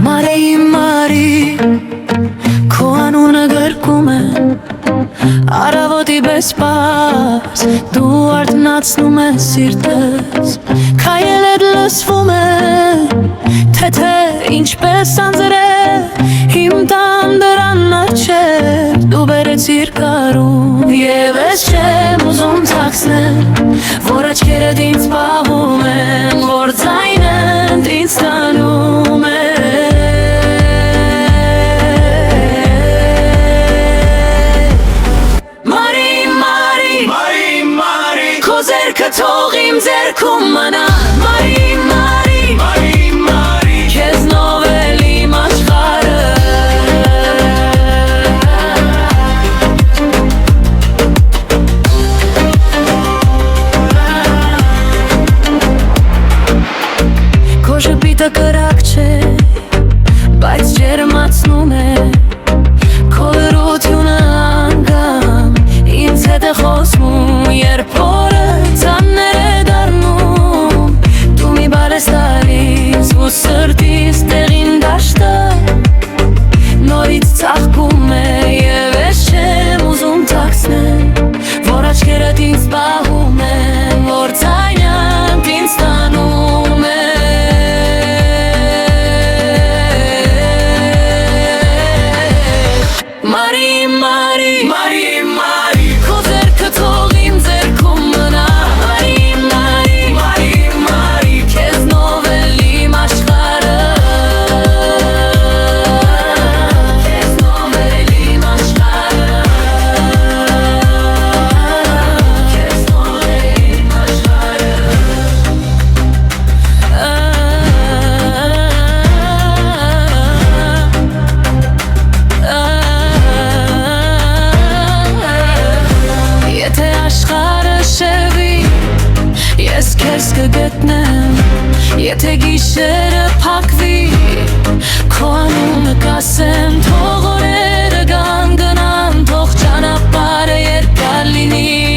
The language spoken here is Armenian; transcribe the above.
Մարի մարի քո անունը գրկում է Արավոտի պես պարզ դու արթնացնում ես սիրտս Քայլդ լսվում է թե ինչպես անձրել Իմ տան դրան արջեր դու բերեցիր կարում Եվ ես չեմ ուզում թաքցնել Որ աչքերդ ինձ պահում են Որ ձայնդ ինձ տանում է Թող իմ ձեռքում մնա Մարի, մարի, մարի, մարի Քեզնով էլ իմ աշխարհը Քո շփիթը կրակ չէ Բայց ջերմացնում է Քո լրությունը անգամ Ինձ հետ է խոսում Երբ օրը Սրտիս տեղին դաշտը Նորից ծաղկում է Եվ ես չեմ ուզում թաքցնել Որ աչքերդ ինձ պահում են Որ ձայնդ ինձ տանում է Մարի, մարի, մարի, մարի Քո ձեռքը թող իմ ձեռքում մնա Մարի, մարի, մարի, մարի Քեզնով էլ իմ աշխարհը Քեզնով էլ իմ աշխարհը Քեզնով էլ իմ աշխարհը Եթե աշխարհը շեղվի Ես քեզ կգտնեմ Եթե գիշերը փակվի Քո անունը կասեմ Թող օրերը գան գնան Թող ճանապարհը երկար լինի